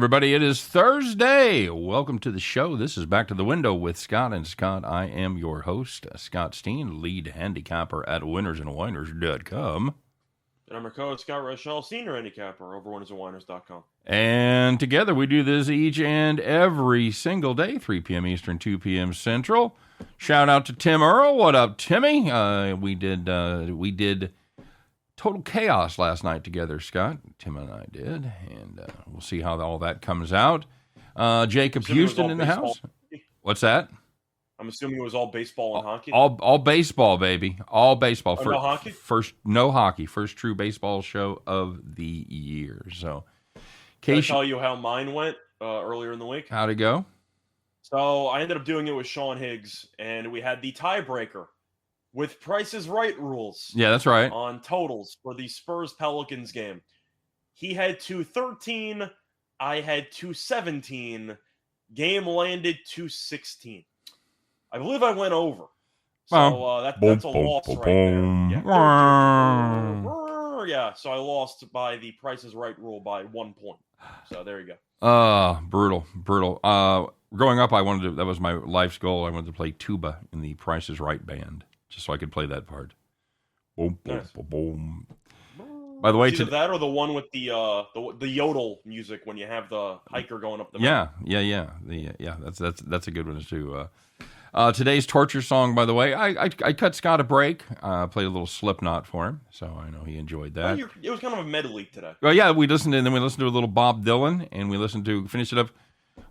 everybody. It is Thursday. Welcome to the show. This is Back to the Window with Scott and Scott. I am your host, Scott Steehn, lead handicapper at winnersandwiners.com. And I'm your co-host, Scott Reichel, senior handicapper over winnersandwiners.com. And together we do this each and every single day, 3 p.m. Eastern, 2 p.m. Central. Shout out to Tim Earl. What up, Timmy? We did Total Chaos last night together, Scott. Tim and I did, and we'll see how all that comes out. Jacob Houston in the house. What's that? I'm assuming it was all baseball and hockey. All baseball, baby. All baseball. No hockey? No hockey. First true baseball show of the year. So, Can I tell you how mine went earlier in the week? How'd it go? So I ended up doing it with Sean Higgs, and we had the tiebreaker with Price is Right rules. Yeah, that's right. On totals for the Spurs-Pelicans game. He had 213. I had 217. Game landed 216. I believe I went over. So that's a loss right there. Yeah, so I lost by the Price is Right rule by 1 point. So there you go. Brutal. Growing up, that was my life's goal. I wanted to play tuba in the Price is Right band, just so I could play that part. Boom, boom, Nice. boom, boom. By the way, either that or the one with the yodel music when you have the hiker going up the mountain. Yeah. That's a good one too. Today's torture song, by the way, I cut Scott a break. Played a little Slipknot for him, so I know he enjoyed that. Well, it was kind of a medley today. Well, yeah, we listened to a little Bob Dylan, and we finished it up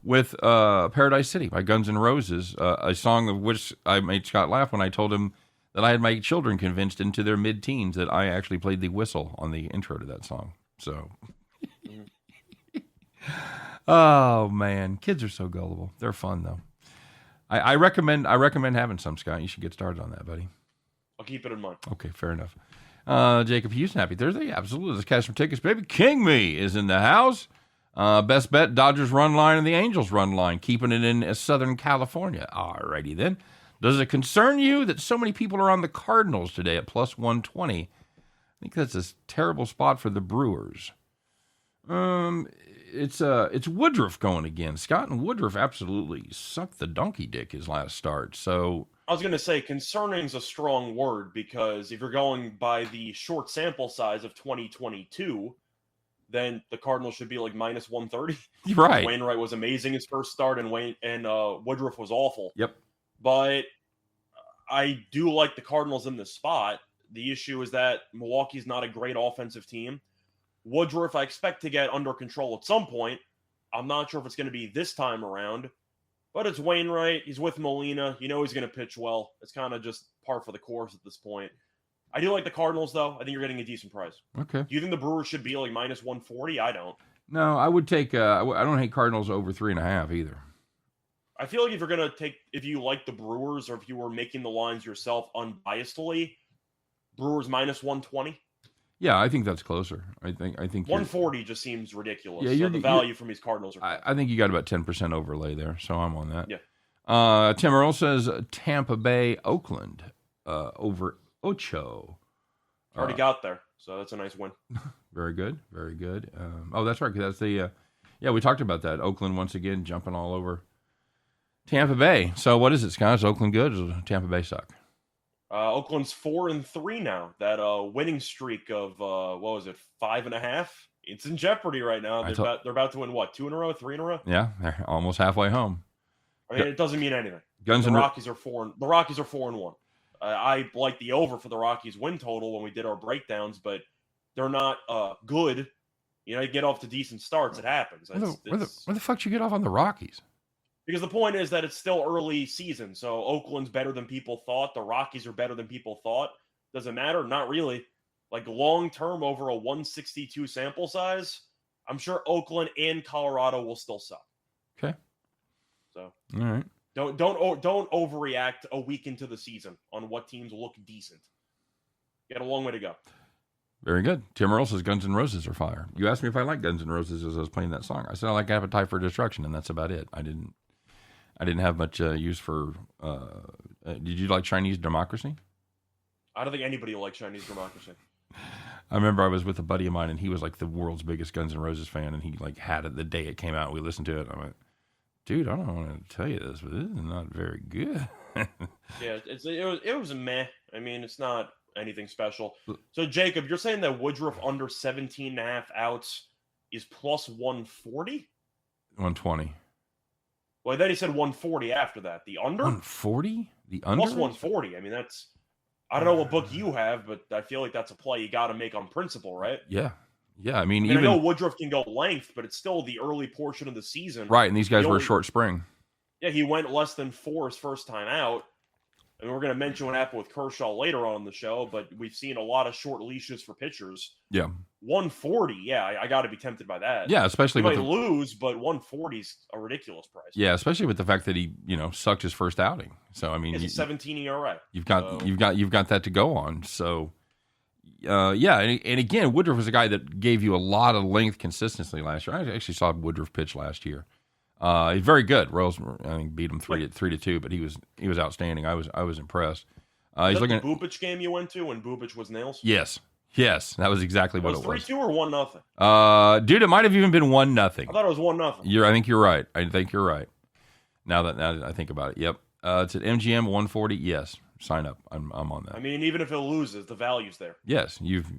with Paradise City by Guns N' Roses, a song of which I made Scott laugh when I told him that I had my children convinced into their mid-teens that I actually played the whistle on the intro to that song. So, oh man, kids are so gullible. They're fun though. I recommend having some, Scott. You should get started on that, buddy. I'll keep it in mind. Okay, fair enough. Jacob Houston, happy Thursday. Absolutely. Let's cash some tickets, baby. King Me is in the house. Best bet, Dodgers run line and the Angels run line, keeping it in Southern California. Alrighty then. Does it concern you that so many people are on the Cardinals today at plus 120? I think that's a terrible spot for the Brewers. It's Woodruff going again. Scott and Woodruff absolutely sucked the donkey dick his last start. So I was going to say concerning is a strong word because if you're going by the short sample size of 2022, then the Cardinals should be like minus 130. Right. Wainwright was amazing his first start, and Woodruff was awful. Yep. But I do like the Cardinals in this spot. The issue is that Milwaukee's not a great offensive team. Woodruff, I expect to get under control at some point. I'm not sure if it's going to be this time around, but it's Wainwright. He's with Molina. You know he's going to pitch well. It's kind of just par for the course at this point. I do like the Cardinals, though. I think you're getting a decent price. Okay. Do you think the Brewers should be like minus 140? I don't. No, I would take. I don't hate Cardinals over 3.5 either. I feel like if you like the Brewers or if you were making the lines yourself unbiasedly, Brewers minus 120. Yeah, I think that's closer. I think 140 just seems ridiculous. Yeah, so the value from these Cardinals are. I think you got about 10% overlay there, so I'm on that. Yeah. Tim Earl says Tampa Bay, Oakland over Ocho. Already got there, so that's a nice win. Very good, very good. That's right. 'Cause that's the we talked about that. Oakland once again jumping all over Tampa Bay. So what is it, Scott? Is Oakland good or does Tampa Bay suck? Oakland's 4-3 now. That winning streak of 5.5? It's in jeopardy right now. They're about to win 2 in a row, 3 in a row? Yeah, they're almost halfway home. I mean, it doesn't mean anything. The Rockies are 4-1. I like the over for the Rockies win total when we did our breakdowns, but they're not good. You know, you get off to decent starts, it happens. Where the fuck did you get off on the Rockies? Because the point is that it's still early season, so Oakland's better than people thought. The Rockies are better than people thought. Does it matter? Not really. Like long-term over a 162 sample size, I'm sure Oakland and Colorado will still suck. Okay. So all right. Don't overreact a week into the season on what teams look decent. You got a long way to go. Very good. Tim Earl says Guns N' Roses are fire. You asked me if I like Guns N' Roses as I was playing that song. I said I like Appetite for Destruction, and that's about it. I didn't have much use for. Did you like Chinese Democracy? I don't think anybody will like Chinese Democracy. I remember I was with a buddy of mine, and he was like the world's biggest Guns N' Roses fan, and he like had it the day it came out. And we listened to it. And I went, dude, I don't want to tell you this, but this is not very good. Yeah, it was a meh. I mean, it's not anything special. So, Jacob, you're saying that Woodruff under 17.5 outs is plus 140? 120. Well, then he said 140 after that. The under? 140? The under? Plus 140. I mean, that's... I don't know what book you have, but I feel like that's a play you got to make on principle, right? Yeah. Yeah, I mean, I know Woodruff can go length, but it's still the early portion of the season. Right, and these guys were a short spring. Yeah, he went less than 4 his first time out. And we're going to mention what happened with Kershaw later on in the show, but we've seen a lot of short leashes for pitchers. Yeah. 140, yeah, I got to be tempted by that. Yeah, especially he with might lose, but 140 is a ridiculous price. Yeah, especially with the fact that he, sucked his first outing. So I mean, it's a 17 ERA. You've got that to go on. So yeah, and again, Woodruff was a guy that gave you a lot of length consistently last year. I actually saw Woodruff pitch last year. He's very good. Royals, I think, beat him 3-2, but he was outstanding. I was impressed. He's looking at the Bubic game you went to when Bubic was nails. Yes, that was exactly what it was. 3-2 or 1-0? Dude, it might have even been 1-0. I thought it was 1-0. I think you're right. Now that I think about it, yep. It's at MGM 140. Yes, sign up. I'm on that. I mean, even if it loses, the value's there. Yes, you've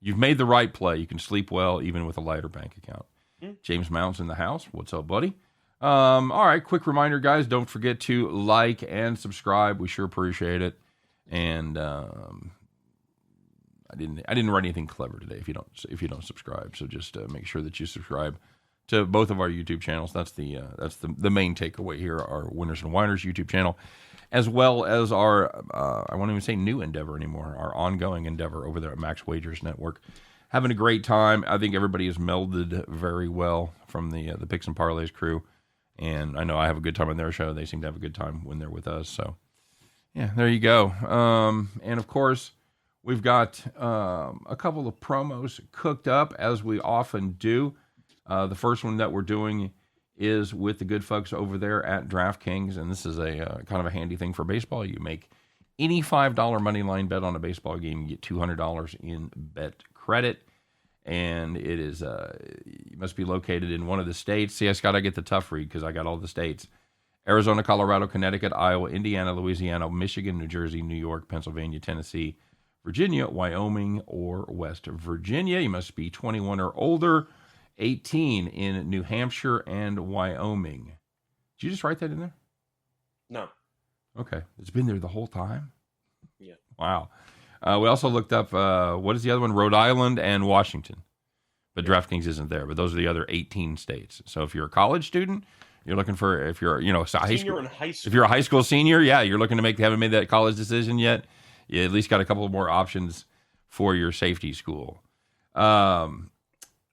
made the right play. You can sleep well even with a lighter bank account. James Mount's in the house. What's up, buddy? All right, quick reminder, guys. Don't forget to like and subscribe. We sure appreciate it. And I didn't write anything clever today. If you don't subscribe, so just make sure that you subscribe to both of our YouTube channels. That's the main takeaway here. Our Winners and Winers YouTube channel, as well as our I won't even say new endeavor anymore. Our ongoing endeavor over there at Max Wagers Network. Having a great time. I think everybody has melded very well from the Picks and Parlays crew. And I know I have a good time on their show. They seem to have a good time when they're with us. So, yeah, there you go. And, of course, we've got a couple of promos cooked up, as we often do. The first one that we're doing is with the good folks over there at DraftKings. And this is a kind of a handy thing for baseball. You make any $5 money line bet on a baseball game, you get $200 in bet credit. And it is, you must be located in one of the states. See, I got to get the tough read because I got all the states. Arizona, Colorado, Connecticut, Iowa, Indiana, Louisiana, Michigan, New Jersey, New York, Pennsylvania, Tennessee, Virginia, Wyoming, or West Virginia. You must be 21 or older, 18 in New Hampshire and Wyoming. Did you just write that in there? No. Okay. It's been there the whole time? Yeah. Wow. We also looked up, what is the other one? Rhode Island and Washington. But DraftKings isn't there. But those are the other 18 states. So if you're a college student, you're looking for, if you're, a high school. If you're a high school senior, yeah, you're looking to haven't made that college decision yet. You at least got a couple of more options for your safety school. Like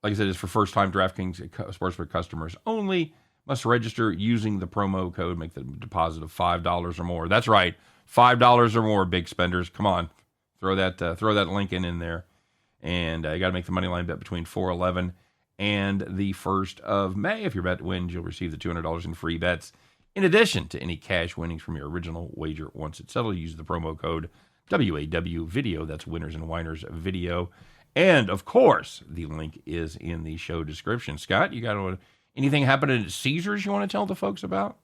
I said, it's for first-time DraftKings Sportsbook customers only. Must register using the promo code. Make the deposit of $5 or more. That's right, $5 or more, big spenders. Come on. Throw that link in there, and you got to make the money line bet between 4/11 and the 1st of May. If your bet wins, you'll receive the $200 in free bets, in addition to any cash winnings from your original wager. Once it's settled, use the promo code WAW Video. That's Winners and Winers Video, and of course, the link is in the show description. Scott, you got anything happening at Caesars you want to tell the folks about?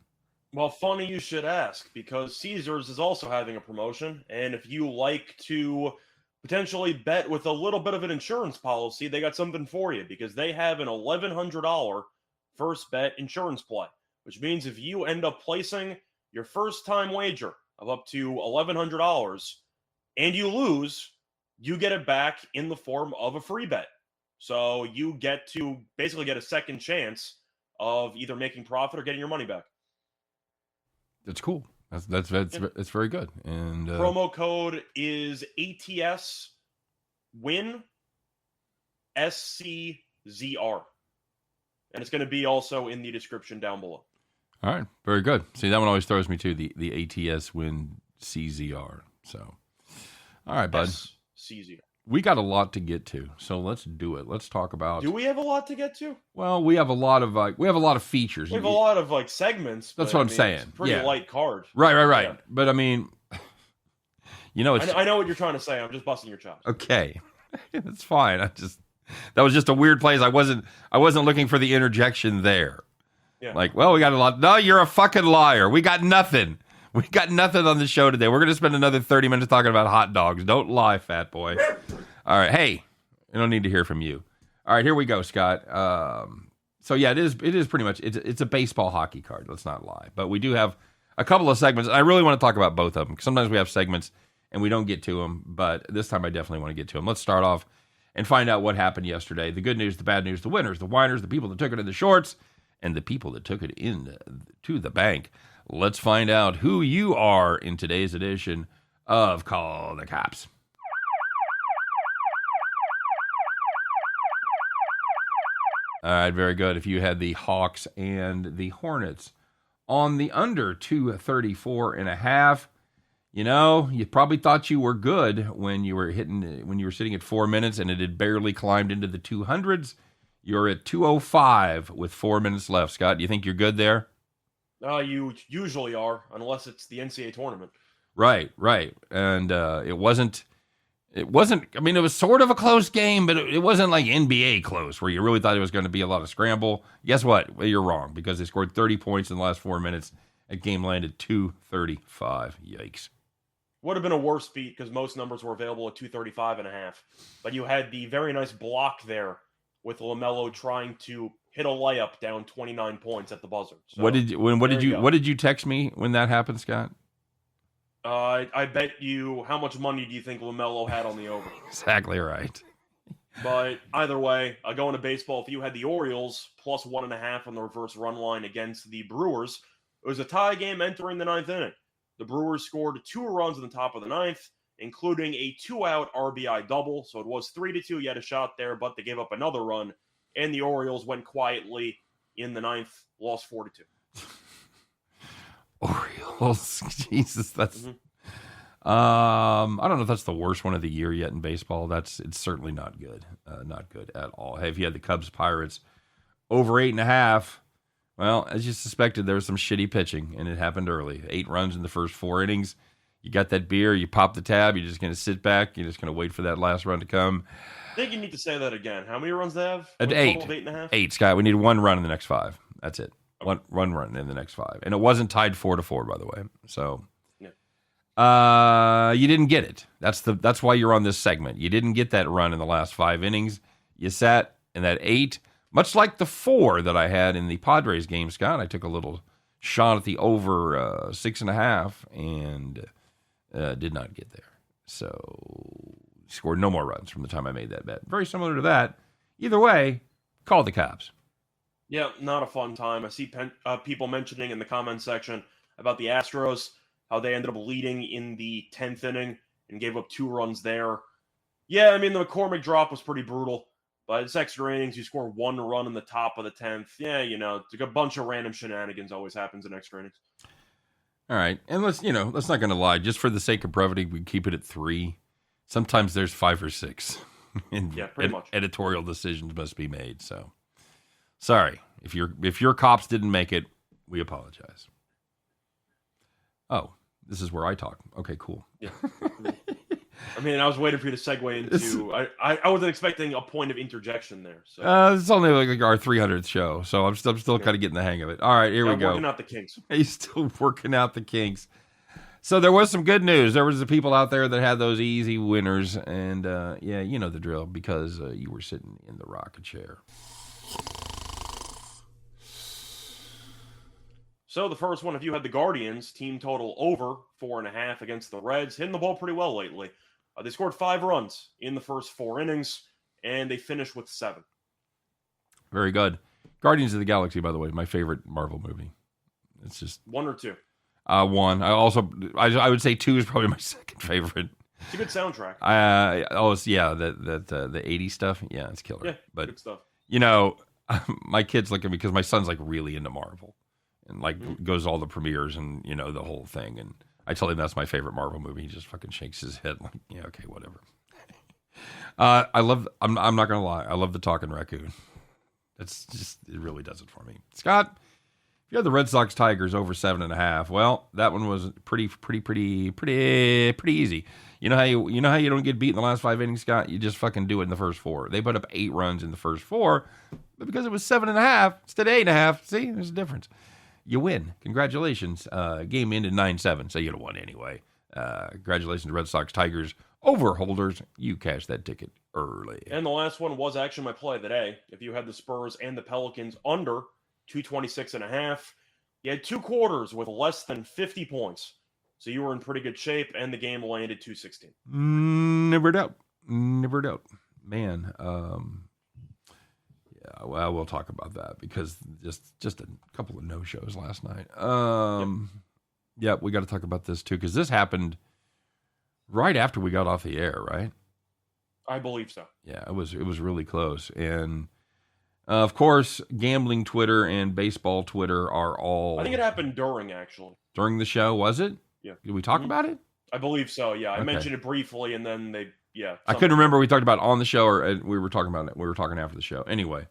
Well, funny you should ask, because Caesars is also having a promotion, and if you like to potentially bet with a little bit of an insurance policy, they got something for you, because they have an $1,100 first bet insurance play, which means if you end up placing your first-time wager of up to $1,100 and you lose, you get it back in the form of a free bet. So you get to basically get a second chance of either making profit or getting your money back. That's cool. That's very good. And promo code is ATS WIN SCZR, and it's going to be also in the description down below. All right, very good. See, that one always throws me too. The ATS WIN CZR. So, all right, bud. CZR. We got a lot to get to, so let's do it. Let's talk about. Do we have a lot to get to? Well, we have a lot of features. We have a lot of segments. That's what I'm saying. It's a pretty light card. Right. Yeah. But I mean, I know what you're trying to say. I'm just busting your chops. Okay. It's fine. That was just a weird place. I wasn't looking for the interjection there. Yeah. Like, well, we got a lot. No, you're a fucking liar. We got nothing. We got nothing on the show today. We're going to spend another 30 minutes talking about hot dogs. Don't lie, fat boy. All right. Hey, I don't need to hear from you. All right, here we go, Scott. So yeah, it is pretty much, it's a baseball hockey card. Let's not lie. But we do have a couple of segments. I really want to talk about both of them. Sometimes we have segments and we don't get to them, but this time I definitely want to get to them. Let's start off and find out what happened yesterday. The good news, the bad news, the winners, the whiners, the people that took it in the shorts, and the people that took it in to the bank. Let's find out who you are in today's edition of Call the Cops. All right, very good. If you had the Hawks and the Hornets on the under 234.5, you probably thought you were good when you were sitting at 4 minutes and it had barely climbed into the 200s. You're at 205 with 4 minutes left. Scott, do you think you're good there? You usually are, unless it's the NCAA tournament. Right. And it wasn't, I mean, it was sort of a close game, but it wasn't like NBA close where you really thought it was going to be a lot of scramble. Guess what? Well, you're wrong because they scored 30 points in the last 4 minutes. That game landed 235. Yikes. Would have been a worse beat because most numbers were available at 235.5. But you had the very nice block there with LaMelo trying to hit a layup down 29 points at the buzzer. So, what did you text me when that happened, Scott? I bet you, how much money do you think LaMelo had on the over? Exactly right. But either way, going to baseball, if you had the Orioles plus 1.5 on the reverse run line against the Brewers, it was a tie game entering the ninth inning. The Brewers scored 2 runs in the top of the ninth, including a 2-out RBI double. So it was 3-2. You had a shot there, but they gave up another run, and the Orioles went quietly in the ninth, lost 4-2. Orioles, Jesus, that's. I don't know if that's the worst one of the year yet in baseball. It's certainly not good, not good at all. Hey, if you had the Cubs Pirates over 8.5, well, as you suspected, there was some shitty pitching, and it happened early. 8 runs in the first 4 innings. You got that beer, you pop the tab, you're just going to sit back, you're just going to wait for that last run to come. I think you need to say that again. How many runs they have? At 8. 8.5? 8, Scott. We need 1 run in the next 5. That's it. Okay. One run in the next 5. And it wasn't tied 4-4, by the way. So you didn't get it. That's why you're on this segment. You didn't get that run in the last 5 innings. You sat in that 8, much like the 4 that I had in the Padres game, Scott. I took a little shot at the over 6.5 and did not get there. So scored no more runs from the time I made that bet. Very similar to that. Either way, call the Cops. Yeah, not a fun time. I see people mentioning in the comments section about the Astros, how they ended up leading in the 10th inning and gave up 2 runs there. Yeah, I mean, the McCormick drop was pretty brutal. But it's extra innings. You score 1 run in the top of the 10th. Yeah, a bunch of random shenanigans always happens in extra innings. All right. And let's not going to lie. Just for the sake of brevity, we keep it at 3. Sometimes there's 5 or 6. And yeah, pretty much. Editorial decisions must be made. So, sorry. If your Cops didn't make it, we apologize. Oh, this is where I talk. Okay, cool. Yeah. I mean, I was waiting for you to segue into. I wasn't expecting a point of interjection there. So it's only like our 300th show, so I'm still kind of getting the hang of it. All right, here we go. Working out the kinks. He's still working out the kinks. So there was some good news. There was the people out there that had those easy winners, and yeah, you know the drill because you were sitting in the rocket chair. So the first one, if you had the Guardians, team total over 4.5 against the Reds, hitting the ball pretty well lately. They scored 5 runs in the first 4 innings, and they finished with 7. Very good. Guardians of the Galaxy, by the way, my favorite Marvel movie. It's just 1 or 2. 1. I would say 2 is probably my second favorite. It's a good soundtrack. The 80s stuff. Yeah, it's killer. Yeah, but good stuff. My kids look at me because my son's like really into Marvel. And goes to all the premieres and the whole thing, and I tell him that's my favorite Marvel movie. He just fucking shakes his head like, yeah, okay, whatever. I'm not gonna lie, I love the talking raccoon. It's just, it really does it for me. Scott, if Yeah, the Red Sox Tigers over 7.5. Well, that one was pretty easy. You know how you don't get beat in the last 5 innings, Scott? You just fucking do it in the first 4. They put up 8 runs in the first 4, but because it was 7.5, instead of 8.5. See, there's a difference. You win. Congratulations. Game ended 9-7, so you'd have won anyway. Congratulations, Red Sox Tigers overholders. You cashed that ticket early. And the last one was actually my play of the day. If you had the Spurs and the Pelicans under 226.5, you had 2 quarters with less than 50 points. So you were in pretty good shape, and the game landed 216. Never doubt. Man, yeah, well, we'll talk about that because just a couple of no-shows last night. Yeah, we got to talk about this too because this happened right after we got off the air, right? I believe so. Yeah, it was really close. And of course, gambling Twitter and baseball Twitter are all... I think it happened during, actually. During the show, was it? Yeah. Did we talk about it? I believe so, yeah. I mentioned it briefly, and then they... Yeah. I couldn't remember we talked about it on the show or we were talking about it. We were talking after the show. Anyway,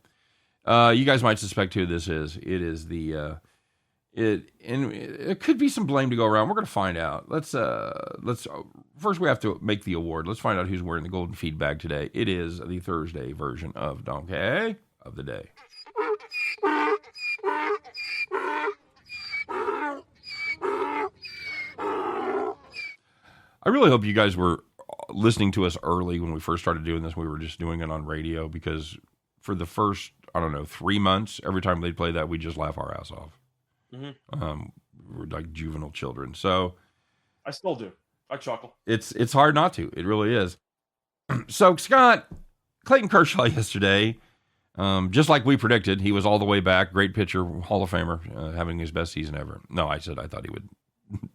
you guys might suspect who this is. It is the... It could be some blame to go around. We're going to find out. Let's first we have to make the award. Let's find out who's wearing the golden feed bag today. It is the Thursday version of Donkey of the Day. I really hope you guys were listening to us early when we first started doing this. We were just doing it on radio because for the first, 3 months, every time they'd play that, we'd just laugh our ass off. Mm-hmm. We're like juvenile children. So I still do. I chuckle. It's hard not to. It really is. So Scott, Clayton Kershaw yesterday, just like we predicted, he was all the way back. Great pitcher, Hall of Famer, having his best season ever. No, I said I thought he would.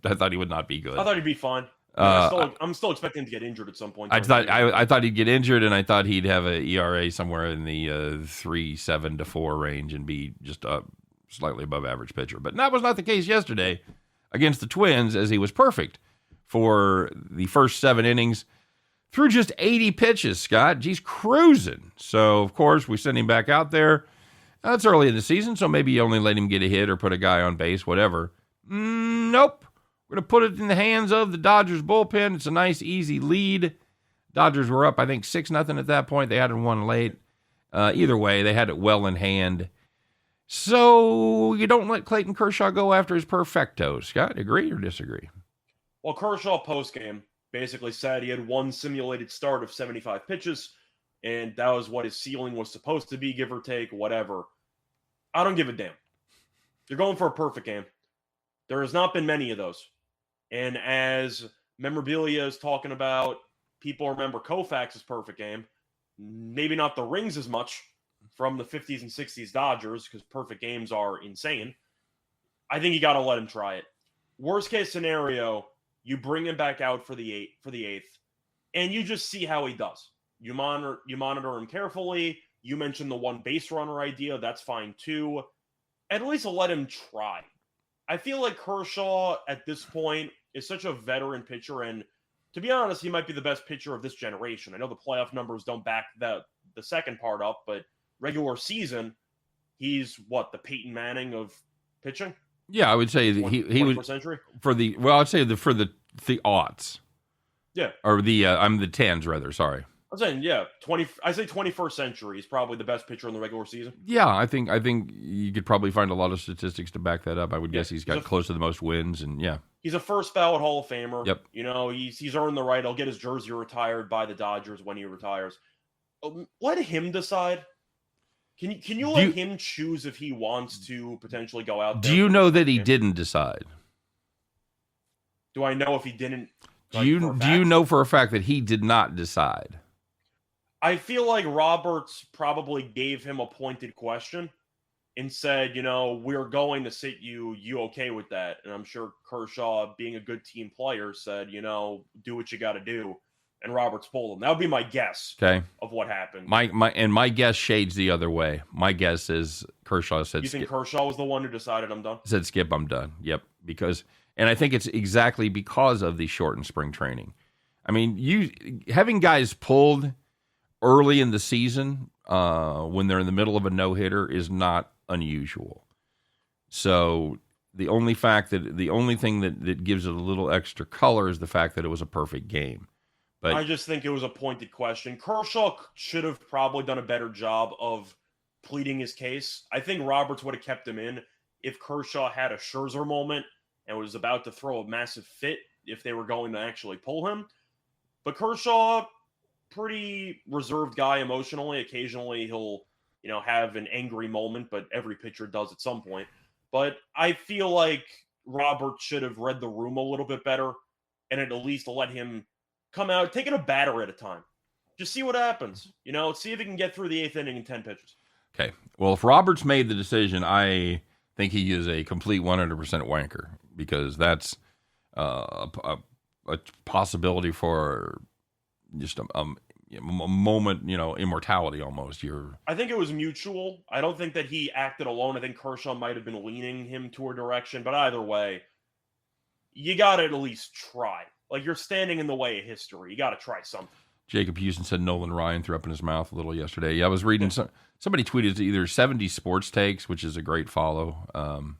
I thought he would not be good. I thought he'd be fine. I'm still expecting him to get injured at some point. I thought he'd get injured, and I thought he'd have an ERA somewhere in the 3.7 to 4 range and be just a slightly above average pitcher. But that was not the case yesterday against the Twins, as he was perfect for the first 7 innings through just 80 pitches. Scott, he's cruising. So of course we send him back out there. It's early in the season, so maybe you only let him get a hit or put a guy on base, whatever. Nope. We're going to put it in the hands of the Dodgers bullpen. It's a nice, easy lead. Dodgers were up, I think, 6-0 at that point. They hadn't won late. Either way, they had it well in hand. So you don't let Clayton Kershaw go after his perfecto. Scott, agree or disagree? Well, Kershaw postgame basically said he had one simulated start of 75 pitches, and that was what his ceiling was supposed to be, give or take, whatever. I don't give a damn. You're going for a perfect game. There has not been many of those. And as memorabilia is talking about, people remember Koufax's perfect game. Maybe not the rings as much from the 50s and 60s Dodgers, because perfect games are insane. I think you got to let him try it. Worst case scenario, you bring him back out for the eighth, and you just see how he does. You monitor him carefully. You mentioned the one base runner idea. That's fine too. At least let him try. I feel like Kershaw at this point is such a veteran pitcher, and to be honest, he might be the best pitcher of this generation. I know the playoff numbers don't back the second part up, but regular season, he's the Peyton Manning of pitching? Yeah, I would say that he would century? I'd say for the aughts. Yeah. Or the the 10s rather, sorry. I'm saying, I say 21st century. He's probably the best pitcher in the regular season. Yeah, I think you could probably find a lot of statistics to back that up. I would guess he's got close to the most wins, and yeah. He's a first ballot Hall of Famer. Yep. He's earned the right. He'll get his jersey retired by the Dodgers when he retires. Let him decide. Can you let him choose if he wants to potentially go out there? Do you know that he didn't decide? Do I know if he didn't? Do you know for a fact that he did not decide? I feel like Roberts probably gave him a pointed question and said, we're going to sit you. You okay with that? And I'm sure Kershaw, being a good team player, said, do what you got to do. And Roberts pulled him. That would be my guess of what happened. My guess shades the other way. My guess is Kershaw said, you think Kershaw was the one who decided I'm done? Said, Skip, I'm done. Yep. And I think it's exactly because of the shortened spring training. I mean, having guys pulled early in the season when they're in the middle of a no-hitter is not unusual. So the only thing that gives it a little extra color is the fact that it was a perfect game. But I just think it was a pointed question. Kershaw should have probably done a better job of pleading his case. I think Roberts would have kept him in if Kershaw had a Scherzer moment and was about to throw a massive fit if they were going to actually pull him. But Kershaw, pretty reserved guy emotionally. Occasionally he'll, have an angry moment, but every pitcher does at some point. But I feel like Roberts should have read the room a little bit better and at least let him come out, taking a batter at a time. Just see what happens. See if he can get through the 8th inning in 10 pitches. Okay. Well, if Roberts made the decision, I think he is a complete 100% wanker, because that's a possibility for just a moment, immortality almost. I think it was mutual. I don't think that he acted alone. I think Kershaw might have been leaning him to a direction, but either way, you got to at least try. Like, you're standing in the way of history. You got to try something. Jacob Houston said Nolan Ryan threw up in his mouth a little yesterday. Yeah, I was reading somebody tweeted either 70 Sports Takes, which is a great follow.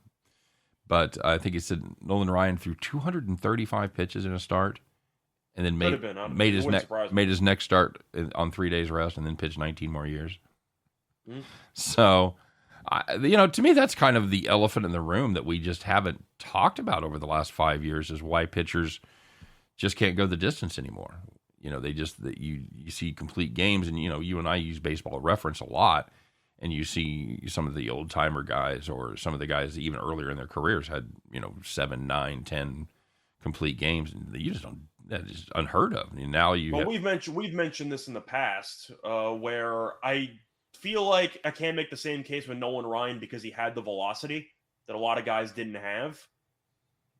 But I think he said Nolan Ryan threw 235 pitches in a start, and then made his next start on 3 days rest, and then pitched 19 more years. Mm. So, to me, that's kind of the elephant in the room that we just haven't talked about over the last 5 years, is why pitchers just can't go the distance anymore. You see complete games, and you and I use Baseball Reference a lot, and you see some of the old timer guys, or some of the guys that even earlier in their careers had 7, 9, 10 complete games, and you just don't. That is unheard of. I mean, now we've mentioned this in the past, where I feel like I can't make the same case with Nolan Ryan because he had the velocity that a lot of guys didn't have.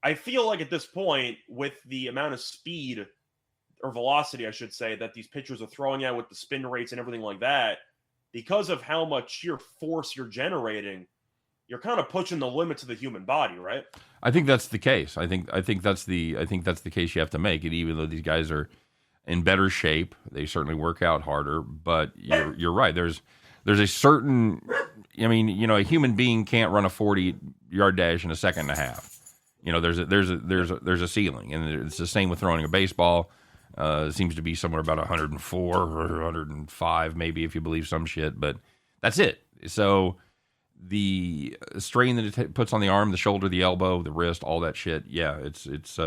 I feel like at this point, with the amount of speed or velocity, I should say, that these pitchers are throwing out with the spin rates and everything like that, because of how much sheer force you're generating, you're kind of pushing the limits of the human body, right? I think that's the case. I think that's the case you have to make. And even though these guys are in better shape, they certainly work out harder. But you're right. There's a certain, a human being can't run a 40-yard dash in a second and a half. There's a ceiling, and it's the same with throwing a baseball. It seems to be somewhere about 104 or 105, maybe, if you believe some shit. But that's it. So the strain that it puts on the arm, the shoulder, the elbow, the wrist, all that shit. Yeah, it's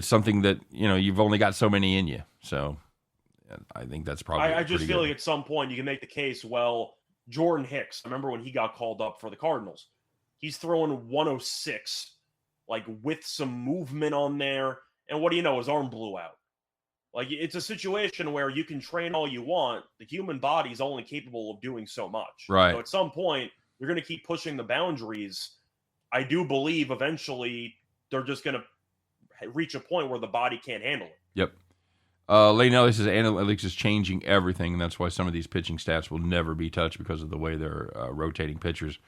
something that you've only got so many in you. So I think that's probably. I just feel like at some point you can make the case. Well, Jordan Hicks, I remember when he got called up for the Cardinals, he's throwing 106, like with some movement on there, and what do you know? His arm blew out. Like, it's a situation where you can train all you want. The human body is only capable of doing so much. Right. So at some point, you're going to keep pushing the boundaries. I do believe eventually they're just going to reach a point where the body can't handle it. Yep. Lane Ellis says analytics is changing everything, and that's why some of these pitching stats will never be touched because of the way they're rotating pitchers.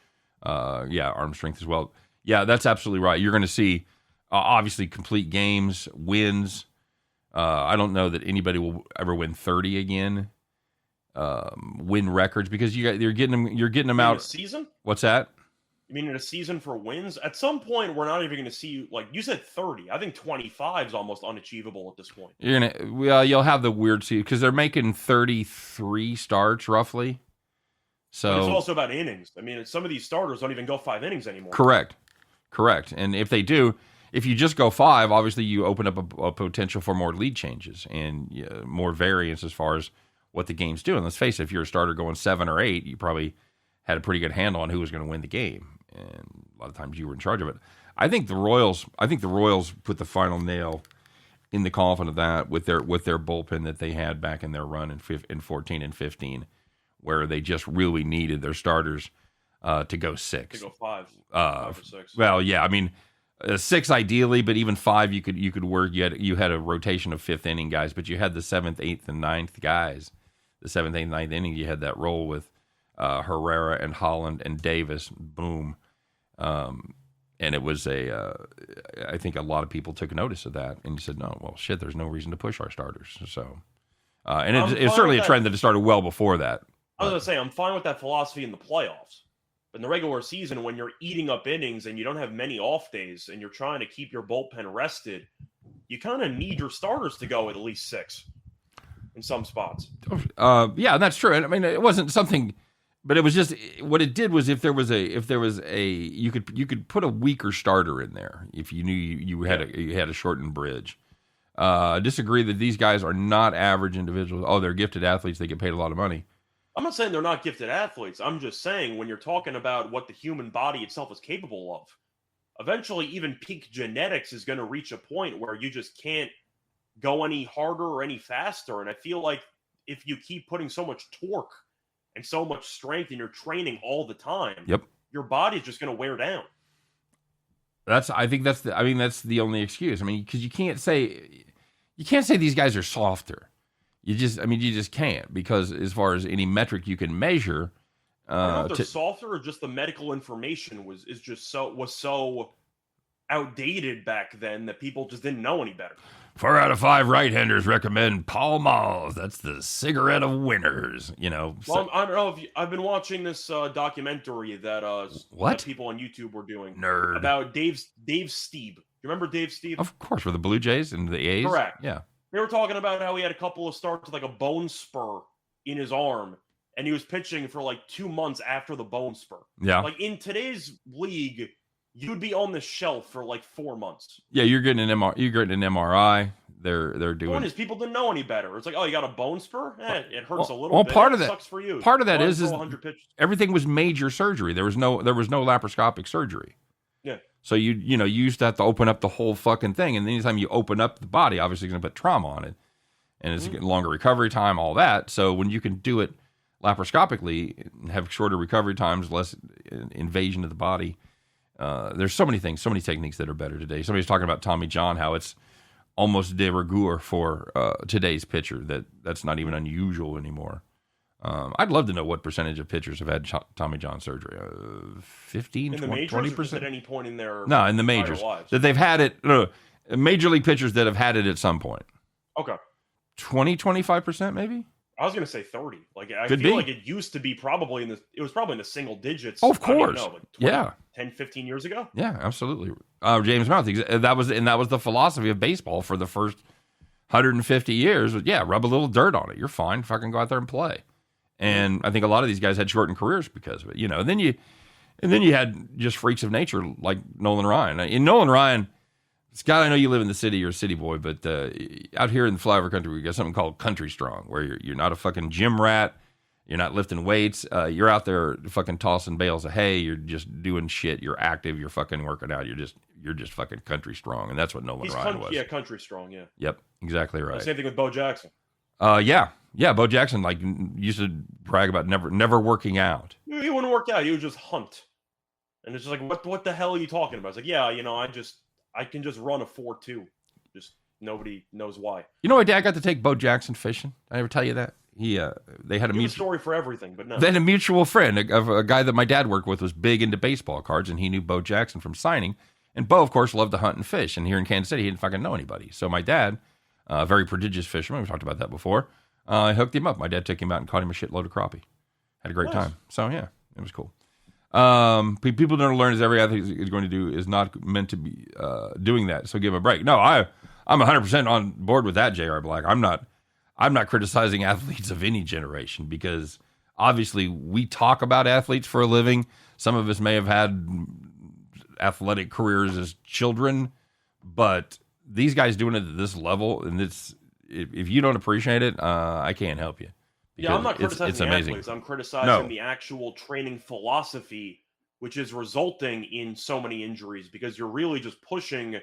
Arm strength as well. Yeah, that's absolutely right. You're going to see, obviously, complete games, wins. I don't know that anybody will ever win 30 again. Win records, because you're getting them out. In a season? What's that? You mean in a season for wins? At some point, we're not even going to see, like you said, 30. I think 25 is almost unachievable at this point. You'll have the weird season because they're making 33 starts roughly. So but it's also about innings. I mean, some of these starters don't even go 5 innings anymore. Correct. And if they do. If you just go 5, obviously you open up a potential for more lead changes and more variance as far as what the game's doing. Let's face it, if you're a starter going 7 or 8, you probably had a pretty good handle on who was going to win the game, and a lot of times you were in charge of it. I think the Royals put the final nail in the coffin of that with their bullpen that they had back in their run in 14 and 15, where they just really needed their starters to go 6. To go 5 or 6. Well, yeah, I mean. 6 ideally, but even 5 you could work. You had a rotation of 5th inning guys, but you had the 7th, 8th, and 9th guys. The 7th, 8th, 9th inning, you had that role with Herrera and Holland and Davis. Boom, and it was I think a lot of people took notice of that and said, "No, well, shit, there's no reason to push our starters." So, and it's certainly a trend that started well before that. I was gonna say I'm fine with that philosophy in the playoffs. But in the regular season, when you're eating up innings and you don't have many off days and you're trying to keep your bullpen rested, you kind of need your starters to go at least 6 in some spots. Yeah, that's true. And I mean, it wasn't something, but it was just what it did was if there was a you could put a weaker starter in there if you knew you had a shortened bridge. Disagree that these guys are not average individuals. Oh, they're gifted athletes. They get paid a lot of money. I'm not saying they're not gifted athletes. I'm just saying when you're talking about what the human body itself is capable of, eventually even peak genetics is going to reach a point where you just can't go any harder or any faster. And I feel like if you keep putting so much torque and so much strength in your training all the time, your body's just going to wear down. I think that's the only excuse. I mean, because you can't say these guys are softer. You just can't, because as far as any metric you can measure, I don't know if they're softer or just the medical information was so outdated back then that people just didn't know any better. 4 out of 5 right-handers recommend Pall Mall. That's the cigarette of winners, you know. Well, I don't know if I've been watching this documentary that people on YouTube were doing. Nerd. About Dave Stieb. You remember Dave Stieb? Of course, for the Blue Jays and the A's. Correct. Yeah. They were talking about how he had a couple of starts with like a bone spur in his arm, and he was pitching for like 2 months after the bone spur. Yeah. Like in today's league, you'd be on the shelf for like 4 months. Yeah, you're getting an MRI. They're doing. The point is, people didn't know any better. It's like, oh, you got a bone spur? It hurts a little bit. Part of that sucks for you. Part of that is everything was major surgery. There was no laparoscopic surgery. Yeah. So you used to have to open up the whole fucking thing, and anytime you open up the body, obviously you're going to put trauma on it, and it's longer recovery time, all that. So when you can do it laparoscopically and have shorter recovery times, less invasion of the body, there's so many things, so many techniques that are better today. Somebody's talking about Tommy John, how it's almost de rigueur for today's pitcher. That's not even unusual anymore. I'd love to know what percentage of pitchers have had Tommy John surgery. 15, 20%? At any point in their No, in the majors. That they've had it. No, major league pitchers that have had it at some point. Okay. 20, 25% maybe? I was going to say 30. Like I feel like it used to be probably it was probably in the single digits. Oh, of course. Like 10, 15 years ago. Yeah, absolutely. James Mouth, that was the philosophy of baseball for the first 150 years. Yeah, rub a little dirt on it. You're fine. Fucking go out there and play. And I think a lot of these guys had shortened careers because of it, you know. And then you had just freaks of nature like Nolan Ryan. In Nolan Ryan, Scott, I know you live in the city, you're a city boy, but out here in the flyover country, we got something called country strong, where you're not a fucking gym rat, you're not lifting weights, you're out there fucking tossing bales of hay, you're just doing shit, you're active, you're fucking working out, you're just fucking country strong, and that's what Nolan Ryan was. Yeah, country strong, yeah. Yep, exactly right. Same thing with Bo Jackson. Yeah, Bo Jackson used to brag about never working out. He wouldn't work out, he would just hunt. And it's just like, what the hell are you talking about? It's like, yeah, I can just run a 4.2. Just nobody knows why. You know, my dad got to take Bo Jackson fishing. Did I ever tell you that? They had a story for everything, but no. They had a mutual friend, a guy that my dad worked with, was big into baseball cards, and he knew Bo Jackson from signing. And Bo, of course, loved to hunt and fish. And here in Kansas City, he didn't fucking know anybody. So my dad, a very prodigious fisherman, we've talked about that before, I hooked him up. My dad took him out and caught him a shitload of crappie. Had a great time. So yeah, it was cool. People don't learn as every athlete is going to do is not meant to be doing that. So give him a break. No, I'm 100% on board with that, J.R. Black. I'm not criticizing athletes of any generation, because obviously we talk about athletes for a living. Some of us may have had athletic careers as children, but these guys doing it at this level, and if you don't appreciate it, I can't help you. Yeah, I'm not criticizing it's the amazing. athletes. I'm criticizing the actual training philosophy, which is resulting in so many injuries, because you're really just pushing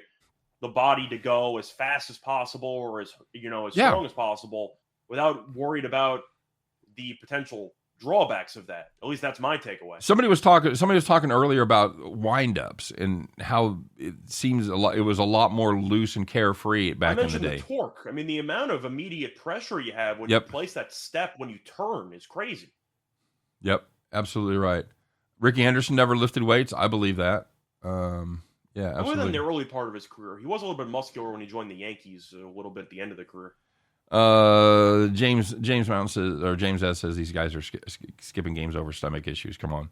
the body to go as fast as possible, or as strong as possible, without worried about the potential drawbacks of that. At least that's my takeaway. Somebody was talking earlier about windups and how it seems it was a lot more loose and carefree back in the day. The torque. I mean, the amount of immediate pressure you have when you place that step when you turn is crazy. Yep, absolutely right. Ricky Henderson never lifted weights. I believe that. Yeah, absolutely. Other than the early part of his career, he was a little bit muscular when he joined the Yankees. A little bit at the end of the career. James Mountain says, or James S says, these guys are skipping games over stomach issues. Come on.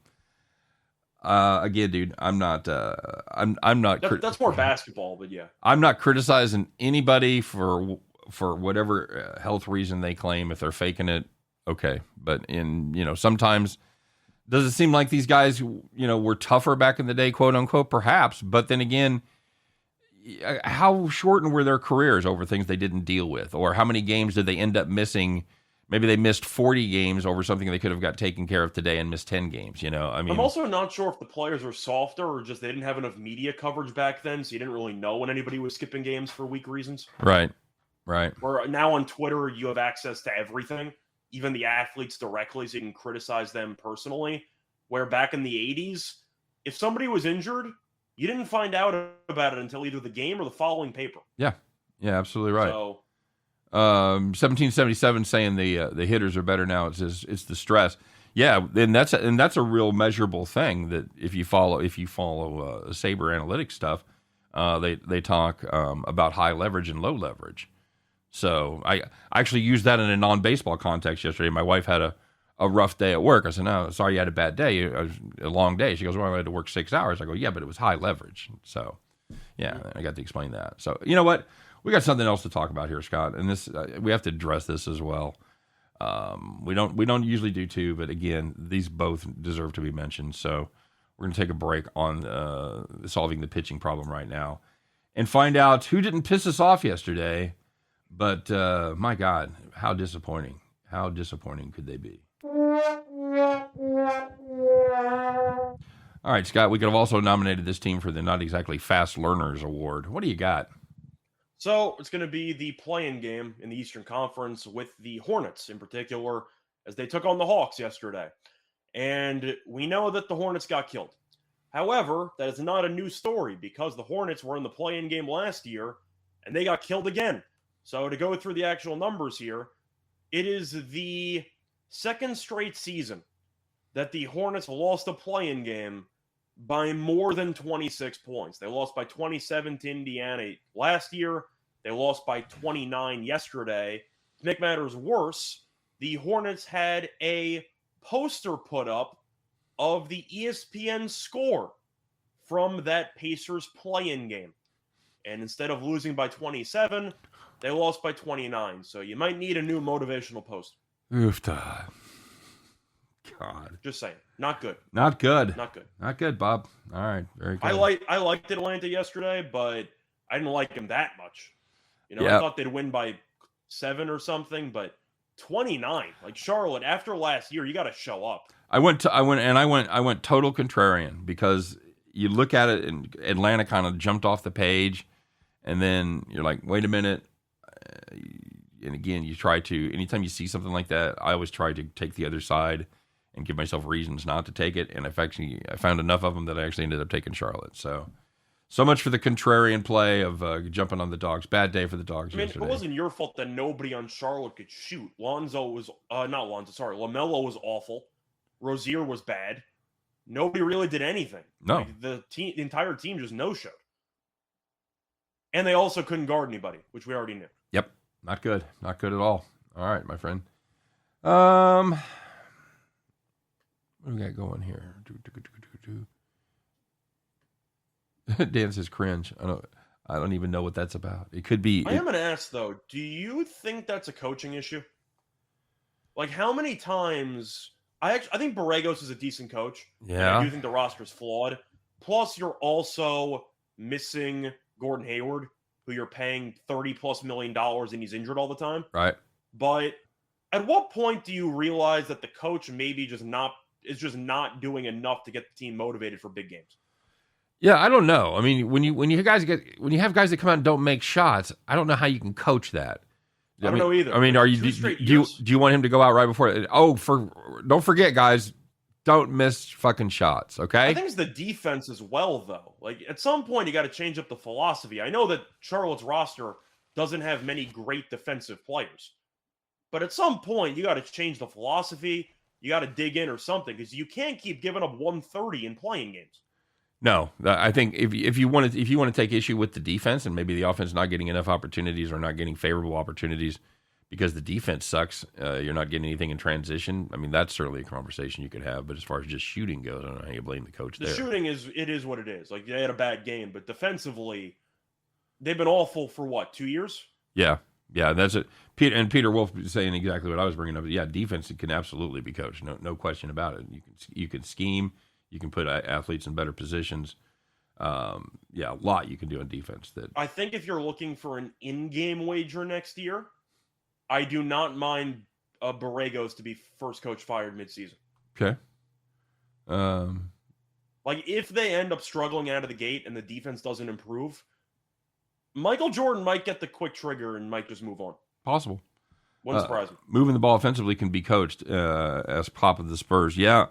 Again, dude, I'm not. I'm not. That's more basketball, but yeah. I'm not criticizing anybody for whatever health reason they claim. If they're faking it, okay. But sometimes does it seem like these guys, were tougher back in the day, quote unquote? Perhaps, but then again, how shortened were their careers over things they didn't deal with, or how many games did they end up missing? Maybe they missed 40 games over something they could have got taken care of today and missed 10 games, I mean, I'm also not sure if the players are softer or just they didn't have enough media coverage back then, so you didn't really know when anybody was skipping games for weak reasons. Right. Where now on Twitter, you have access to everything, even the athletes directly, so you can criticize them personally. Where back in the 80s, if somebody was injured, you didn't find out about it until either the game or the following paper. Yeah, absolutely right. So, 1777 saying the hitters are better now. It's the stress. Yeah, and that's a real measurable thing that if you follow Sabre Analytics stuff, they talk about high leverage and low leverage. So I actually used that in a non-baseball context yesterday. My wife had a rough day at work. I said, "No, sorry, you had a bad day. It was a long day." She goes, "Well, I had to work 6 hours." I go, "Yeah, but it was high leverage." So, yeah, I got to explain that. So, you know what? We got something else to talk about here, Scott, and this we have to address this as well. We don't usually do two, but again, these both deserve to be mentioned. So we're going to take a break on solving the pitching problem right now, and find out who didn't piss us off yesterday. But my God, how disappointing! How disappointing could they be? All right, Scott. We could have also nominated this team for the Not Exactly Fast Learners Award. What do you got? So it's going to be the play-in game in the Eastern Conference with the Hornets in particular, as they took on the Hawks yesterday. And we know that the Hornets got killed. However, that is not a new story because the Hornets were in the play-in game last year and they got killed again. So to go through the actual numbers here, it is the second straight season that the Hornets lost a play-in game by more than 26 points. They lost by 27 to Indiana last year. They lost by 29 yesterday. To make matters worse, the Hornets had a poster put up of the ESPN score from that Pacers play-in game. And instead of losing by 27, they lost by 29. So you might need a new motivational poster. Oof. God. Just saying. Not good. Not good. Not good. Not good, Bob. All right. Very good. I liked Atlanta yesterday, but I didn't like them that much. I thought they'd win by 7 or something, but 29. Like Charlotte, after last year, you got to show up. I went total contrarian because you look at it and Atlanta kind of jumped off the page, and then you're like, wait a minute. And again, you try to, anytime you see something like that, I always try to take the other side and give myself reasons not to take it. And I found enough of them that I actually ended up taking Charlotte. So much for the contrarian play of jumping on the Dogs. Bad day for the Dogs yesterday. It wasn't your fault that nobody on Charlotte could shoot. LaMelo was awful. Rozier was bad. Nobody really did anything. No. The entire team just no-showed. And they also couldn't guard anybody, which we already knew. Yep. Not good. Not good at all. All right, my friend. What do we got going here? Dan says cringe. I don't even know what that's about. It could be. I am going to ask, though, do you think that's a coaching issue? Like, how many times... I think Borregos is a decent coach. Yeah. I do think the roster's flawed. Plus, you're also missing Gordon Hayward, who you're paying $30+ million and he's injured all the time. Right. But at what point do you realize that the coach maybe is just not doing enough to get the team motivated for big games? Yeah, I don't know. I mean, when you have guys that come out and don't make shots, I don't know how you can coach that. I don't know either. I mean, do you want him to go out right before? Don't forget, guys, don't miss fucking shots. Okay. I think it's the defense as well, though. Like at some point, you got to change up the philosophy. I know that Charlotte's roster doesn't have many great defensive players, but at some point, you got to change the philosophy. You got to dig in or something because you can't keep giving up 130 in playing games. No, I think if you want to take issue with the defense and maybe the offense not getting enough opportunities or not getting favorable opportunities because the defense sucks. You're not getting anything in transition. I mean, that's certainly a conversation you could have. But as far as just shooting goes, I don't know how you blame the coach The there. shooting is what it is. Like, they had a bad game, but defensively, they've been awful for what, 2 years? Yeah, that's it. Peter Wolf is saying exactly what I was bringing up. Yeah, defense can absolutely be coached. No question about it. You can scheme. You can put athletes in better positions. A lot you can do on defense. That I think if you're looking for an in-game wager next year, I do not mind Borregos to be first coach fired midseason. Okay. Like, if they end up struggling out of the gate and the defense doesn't improve, Michael Jordan might get the quick trigger and might just move on. Possible. Wouldn't surprise me. Moving the ball offensively can be coached as Pop of the Spurs. Yeah.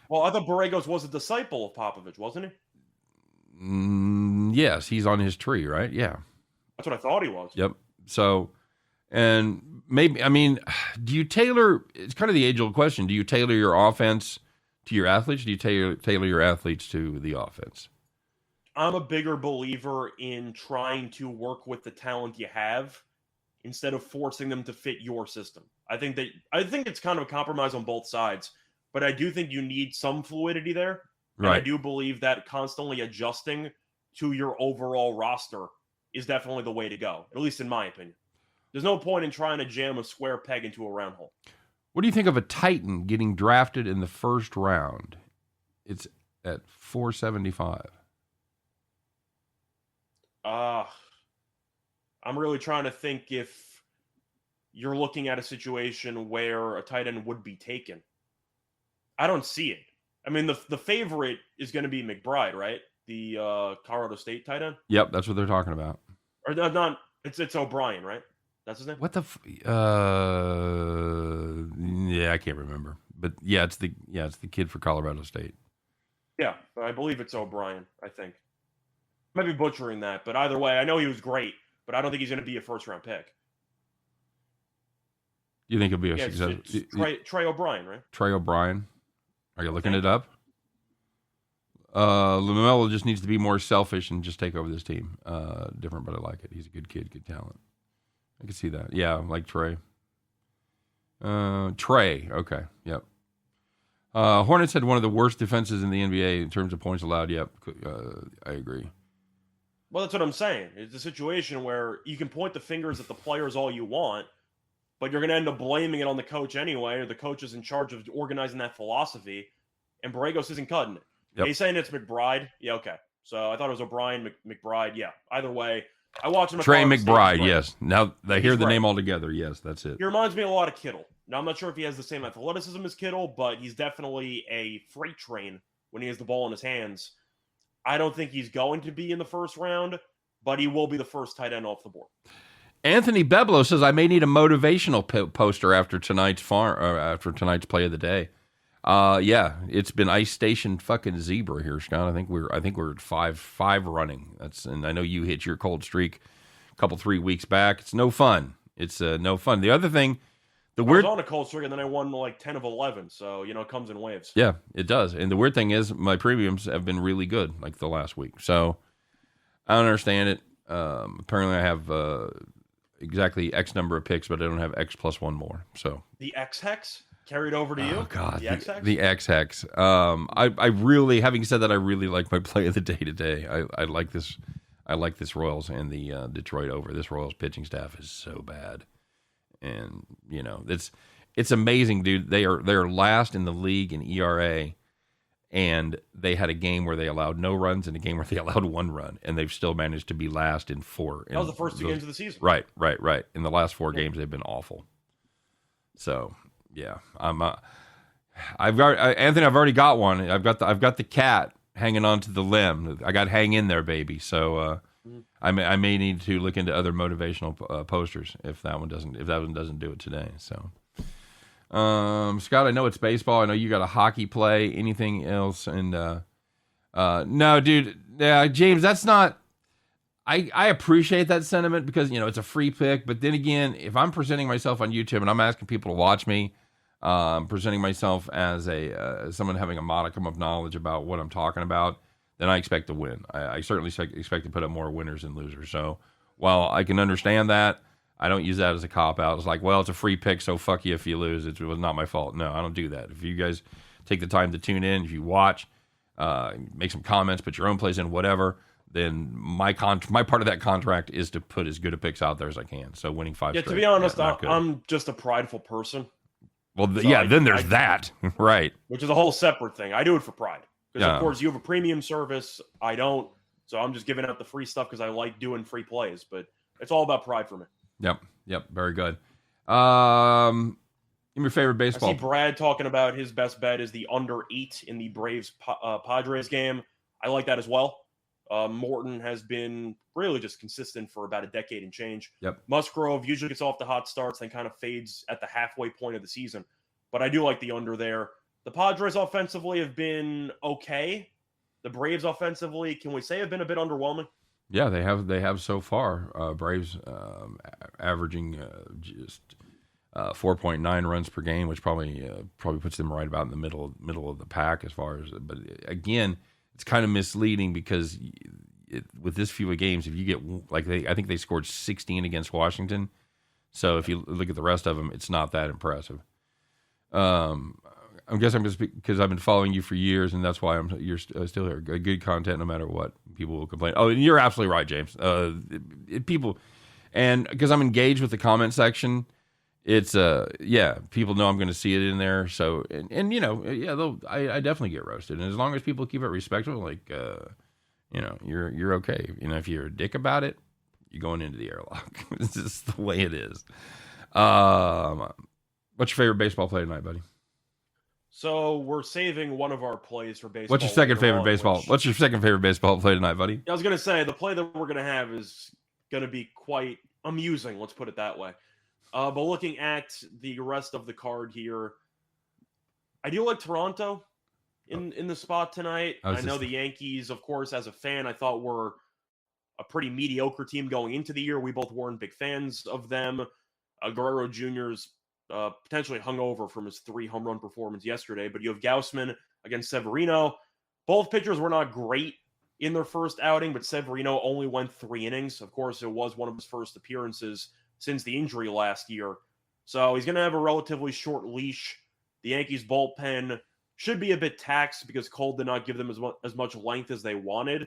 Well, I thought Borregos was a disciple of Popovich, wasn't he? Yes, he's on his tree, right? Yeah. That's what I thought he was. Yep. So, and maybe, I mean, do you tailor, it's kind of the age-old question, do you tailor your offense to your athletes? Do you tailor your athletes to the offense? I'm a bigger believer in trying to work with the talent you have instead of forcing them to fit your system. I think it's kind of a compromise on both sides, but I do think you need some fluidity there. And Right. I do believe that constantly adjusting to your overall roster is definitely the way to go, at least in my opinion. There's no point in trying to jam a square peg into a round hole. What do you think of a Titan getting drafted in the first round? It's at 475. I'm really trying to think if you're looking at a situation where a tight end would be taken. I don't see it. I mean, the favorite is going to be McBride, right? The Colorado State tight end? Yep, that's what they're talking about. Or not, it's O'Brien, right? That's his name? What the yeah, I can't remember. But yeah, it's the kid for Colorado State. Yeah, I believe it's O'Brien, I think. Might be butchering that, but either way, I know he was great, but I don't think he's going to be a first-round pick. You think he'll be a Yeah, success? it's Trey O'Brien, right? Trey O'Brien. Are you looking it up? LaMelo just needs to be more selfish and just take over this team. Different, but I like it. He's a good kid, good talent. I can see that. Yeah, like Trey. Trey. Okay. Yep. Hornets had one of the worst defenses in the NBA in terms of points allowed. Yep. I agree. Well, that's what I'm saying. It's a situation where you can point the fingers at the players all you want, but you're going to end up blaming it on the coach anyway, or the coach is in charge of organizing that philosophy, and Borregos isn't cutting it. Yep. He's saying it's McBride. Yeah, okay. So I thought it was O'Brien, McBride. Yeah, either way. I watched him. Trey at McBride, State, yes. Now they hear the right. name altogether. Yes, that's it. He reminds me a lot of Kittle. Now, I'm not sure if he has the same athleticism as Kittle, but he's definitely a freight train when he has the ball in his hands. I don't think he's going to be in the first round, but he will be the first tight end off the board. Anthony Beblo says I may need a motivational poster after tonight's play of the day. Yeah, it's been Ice Station fucking zebra here, Scott. I think we're at five running. And I know you hit your cold streak a couple 3 weeks back. It's no fun. It's no fun. The other thing, I was on a cold streak and then I won like 10 of 11. So it comes in waves. Yeah, it does. And the weird thing is my premiums have been really good like the last week. So I don't understand it. Apparently I have exactly X number of picks, but I don't have X plus one more. So the X hex carried over to you. Oh God, the X hex. The X hex. I really, having said that, I really like my play of the day today. I like this. I like this Royals and the Detroit over. This Royals pitching staff is so bad, and it's amazing, dude. They're last in the league in ERA. And they had a game where they allowed no runs and a game where they allowed one run, and they've still managed to be last in four. That was the first two games of the season. Right. In the last four games, they've been awful. So yeah, Anthony. I've already got one. I've got the cat hanging onto the limb. I got hang in there, baby. So I may need to look into other motivational posters if that one doesn't do it today. So. Scott, I know it's baseball. I know you got a hockey play. Anything else? And no, dude. Yeah, James, that's not. I appreciate that sentiment because it's a free pick. But then again, if I'm presenting myself on YouTube and I'm asking people to watch me, presenting myself as someone having a modicum of knowledge about what I'm talking about, then I expect to win. I certainly expect to put up more winners than losers. So while I can understand that, I don't use that as a cop-out. It's like, well, it's a free pick, so fuck you if you lose. It was not my fault. No, I don't do that. If you guys take the time to tune in, if you watch, make some comments, put your own plays in, whatever, then my part of that contract is to put as good a picks out there as I can. So winning 5 straight. To be honest, I'm just a prideful person. Well, then there's that, right? Which is a whole separate thing. I do it for pride. Because, Yeah. of course, you have a premium service. I don't. So I'm just giving out the free stuff because I like doing free plays. But it's all about pride for me. Yep. Very good. Your favorite baseball? I see Brad talking about his best bet is the under 8 in the Braves Padres game. I like that as well. Morton has been really just consistent for about a decade and change. Yep. Musgrove usually gets off the hot starts, then kind of fades at the halfway point of the season. But I do like the under there. The Padres offensively have been okay. The Braves offensively, can we say, have been a bit underwhelming? Yeah, they have so far. Braves averaging just 4.9 runs per game, which probably puts them right about in the middle of the pack as far as. But again, it's kind of misleading because with this few of games, if you get I think they scored 16 against Washington. So if you look at the rest of them, it's not that impressive. I guess I'm just because I've been following you for years, and that's why you're still here. Good content, no matter what. People will complain. Oh, and you're absolutely right, James. People, and because I'm engaged with the comment section, it's people know I'm going to see it in there. So and I definitely get roasted, and as long as people keep it respectful, you're okay. If you're a dick about it, you're going into the airlock. It's just the way it is. What's your favorite baseball play tonight, buddy? So we're saving one of our plays for baseball. What's your second favorite baseball? What's your second favorite baseball play tonight, buddy? I was going to say the play that we're going to have is going to be quite amusing. Let's put it that way. But looking at the rest of the card here, I do like Toronto in the spot tonight. I know the Yankees, of course, as a fan, I thought were a pretty mediocre team going into the year. We both weren't big fans of them. Guerrero Jr.'s potentially hungover from his 3 home run performance yesterday, but you have Gausman against Severino. Both pitchers were not great in their first outing, but Severino only went 3 innings. Of course, it was one of his first appearances since the injury last year. So he's going to have a relatively short leash. The Yankees bullpen should be a bit taxed because Cole did not give them as much length as they wanted.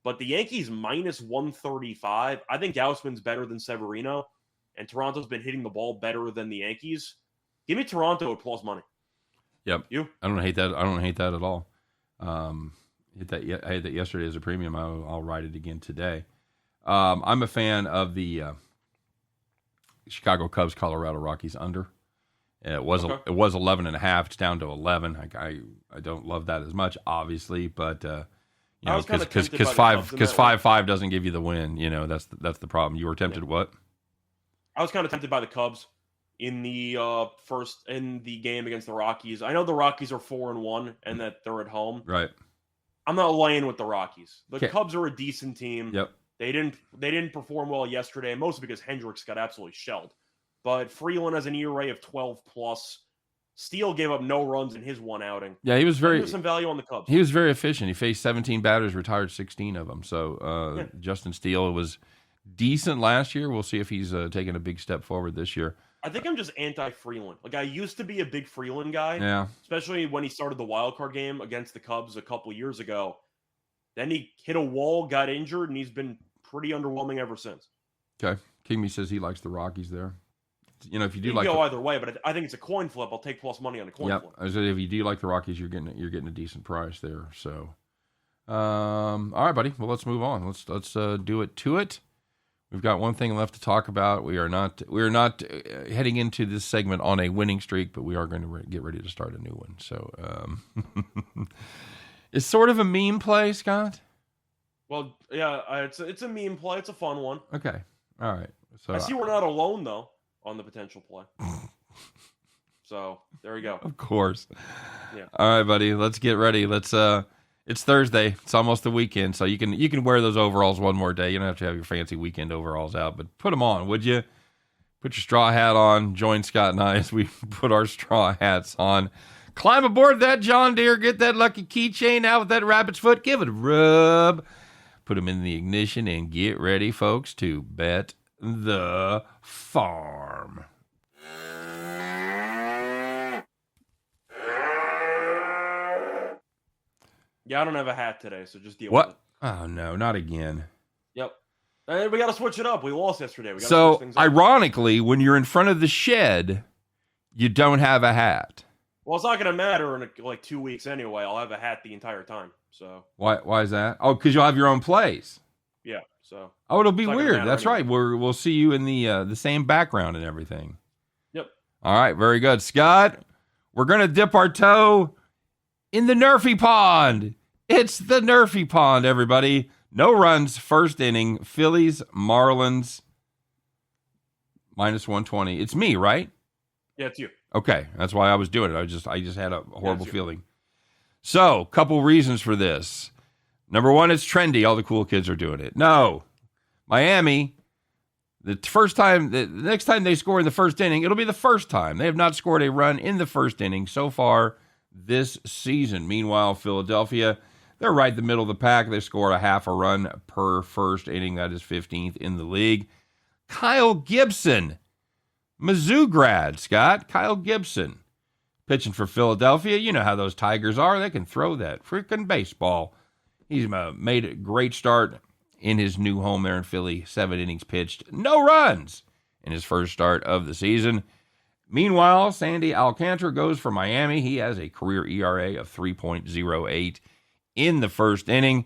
But the Yankees minus 135, I think Gausman's better than Severino. And Toronto's been hitting the ball better than the Yankees. Give me Toronto at plus money. Yep. You? I don't hate that. I don't hate that at all. I hit that yesterday as a premium. I'll write it again today. I'm a fan of the Chicago Cubs, Colorado Rockies under. It was 11.5. It's down to 11. I don't love that as much, obviously, but because 5-5 doesn't give you the win. That's the problem. You were tempted what? I was kind of tempted by the Cubs in the game against the Rockies. I know the Rockies are 4-1 and that they're at home. Right. I'm not laying with the Rockies. The Cubs are a decent team. Yep. They didn't perform well yesterday, mostly because Hendricks got absolutely shelled. But Freeland has an ERA of 12+. Steele gave up no runs in his one outing. Yeah, he was There's some value on the Cubs. He was very efficient. He faced 17 batters, retired 16 of them. So Justin Steele was decent last year. We'll see if he's taking a big step forward this year. I think I'm just anti-Freeland. I used to be a big Freeland guy. Yeah. Especially when he started the wild card game against the Cubs a couple years ago. Then he hit a wall, got injured, and he's been pretty underwhelming ever since. Okay. Kingme says he likes the Rockies there. If you do can go either way, but I think it's a coin flip. I'll take plus money on a coin flip. I said if you do like the Rockies, you're getting a decent price there. So, all right, buddy. Well, let's move on. Let's do it to it. We've got one thing left to talk about. We are not heading into this segment on a winning streak, but we are going to get ready to start a new one. So, it's sort of a meme play, Scott. Well, yeah, it's a meme play. It's a fun one. Okay, all right. So I see we're not alone though on the potential play. So there we go. Of course. Yeah. All right, buddy. Let's get ready. It's Thursday. It's almost the weekend, so you can wear those overalls one more day. You don't have to have your fancy weekend overalls out, but put them on, would you? Put your straw hat on. Join Scott and I as we put our straw hats on. Climb aboard that John Deere. Get that lucky keychain out with that rabbit's foot. Give it a rub. Put them in the ignition and get ready, folks, to bet the farm. Yeah, I don't have a hat today, so just deal with What? it. Oh, no, not again. Yep. And we got to switch it up. We lost yesterday. We got to switch So, things up. ironically, when you're in front of the shed, you don't have a hat. Well, it's not going to matter in like 2 weeks anyway. I'll have a hat the entire time. So Why is that? Oh, because you'll have your own place. yeah. So Oh, it'll be it's not gonna weird. matter That's anyway. right. We'll see you in the same background and everything. Yep. All right, very good. Scott, we're going to dip our toe in the Nerfy pond. It's the Nerfy pond, everybody. No runs, first inning. Phillies, Marlins, -120. It's me, right? Yeah, it's you. Okay, that's why I was doing it. I just had a horrible you. feeling. So, couple reasons for this. Number one, it's trendy. All the cool kids are doing it. No, Miami. The next time they score in the first inning, it'll be the first time. They have not scored a run in the first inning so far this season. Meanwhile, Philadelphia, they're right in the middle of the pack. They score a half a run per first inning. That is 15th in the league. Kyle Gibson, Mizzou grad, Scott. Kyle Gibson, pitching for Philadelphia. You know how those Tigers are. They can throw that freaking baseball. He's made a great start in his new home there in Philly. 7 innings pitched, no runs in his first start of the season. Meanwhile, Sandy Alcantara goes for Miami. He has a career ERA of 3.08 in the first inning.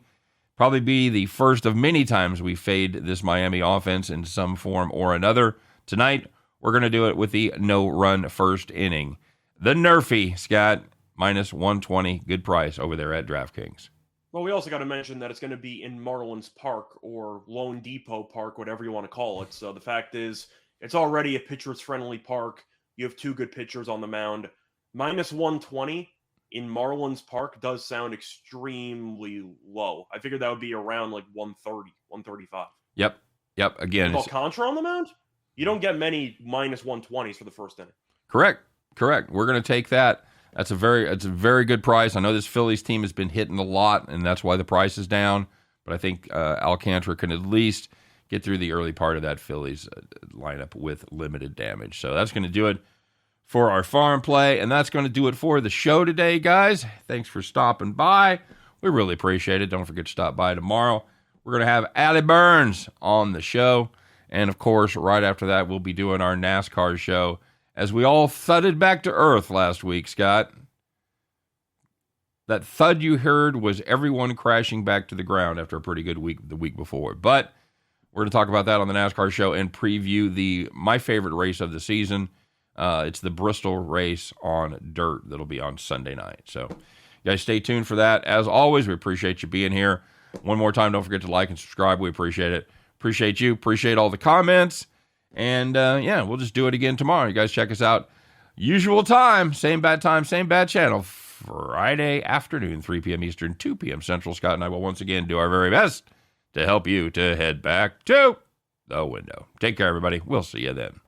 Probably be the first of many times we fade this Miami offense in some form or another. Tonight, we're going to do it with the no-run first inning. The Nerfy, Scott, -120. Good price over there at DraftKings. Well, we also got to mention that it's going to be in Marlins Park or Lone Depot Park, whatever you want to call it. So the fact is, it's already a pitcher's-friendly park. You have 2 good pitchers on the mound. -120 in Marlins Park does sound extremely low. I figured that would be around like 130, 135. Yep. Again, With Alcantara on the mound? You don't get many -120s for the first inning. Correct. We're going to take that. It's a very good price. I know this Phillies team has been hitting a lot, and that's why the price is down. But I think Alcantara can at least get through the early part of that Phillies lineup with limited damage. So that's going to do it for our farm play, and that's going to do it for the show today, guys. Thanks for stopping by. We really appreciate it. Don't forget to stop by tomorrow. We're going to have Allie Burns on the show. And, of course, right after that, we'll be doing our NASCAR show as we all thudded back to earth last week, Scott. That thud you heard was everyone crashing back to the ground after a pretty good week the week before. But we're going to talk about that on the NASCAR show and preview my favorite race of the season. It's the Bristol race on dirt that'll be on Sunday night. So, you guys, stay tuned for that. As always, we appreciate you being here. One more time, don't forget to like and subscribe. We appreciate it. Appreciate you. Appreciate all the comments. And, we'll just do it again tomorrow. You guys check us out. Usual time, same bad channel. Friday afternoon, 3 p.m. Eastern, 2 p.m. Central. Scott and I will once again do our very best to help you to head back to the window. Take care, everybody. We'll see you then.